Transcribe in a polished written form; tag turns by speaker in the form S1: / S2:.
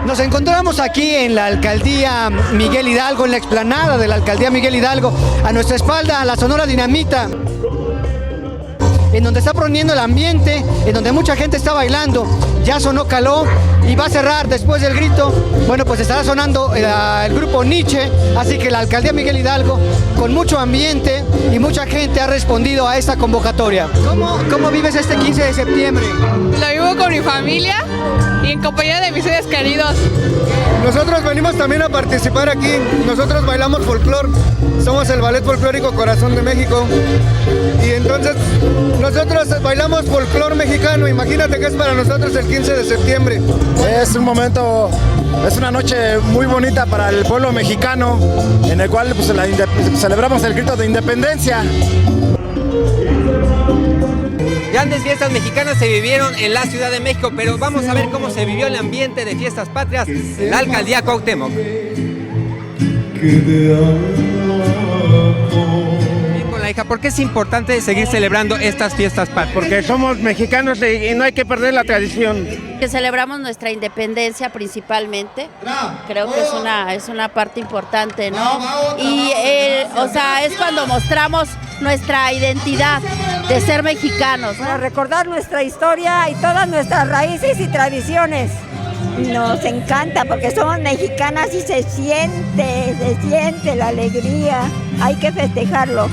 S1: Nos encontramos aquí en la alcaldía Miguel Hidalgo, en la explanada de la alcaldía Miguel Hidalgo. A nuestra espalda, la Sonora Dinamita, en donde está poniendo el ambiente, en donde mucha gente está bailando. Ya sonó Caló y va a cerrar después del grito. Bueno, pues estará sonando el grupo Nietzsche, así que la alcaldía Miguel Hidalgo, con mucho ambiente y mucha gente, ha respondido a esta convocatoria. ¿Cómo vives este 15 de septiembre?
S2: Lo vivo con mi familia y en compañía de mis seres queridos.
S3: Nosotros venimos también a participar aquí. Nosotros bailamos folclor. Somos el Ballet Folclórico Corazón de México. Y entonces nosotros bailamos folclor mexicano. Imagínate que es para nosotros el 15 de septiembre.
S4: Es un momento, es una noche muy bonita para el pueblo mexicano, en el cual pues, celebramos el grito de independencia.
S5: Grandes fiestas mexicanas se vivieron en la Ciudad de México, pero vamos a ver cómo se vivió el ambiente de fiestas patrias en la alcaldía Cuauhtémoc. Con la hija, ¿por qué es importante seguir celebrando estas fiestas patrias?
S6: Porque somos mexicanos y no hay que perder la tradición.
S7: Que celebramos nuestra independencia principalmente, creo que es una parte importante, ¿no? Y o sea, es cuando mostramos nuestra identidad de ser mexicanos,
S8: para recordar nuestra historia y todas nuestras raíces y tradiciones. Nos encanta porque somos mexicanas y se siente la alegría, hay que festejarlo.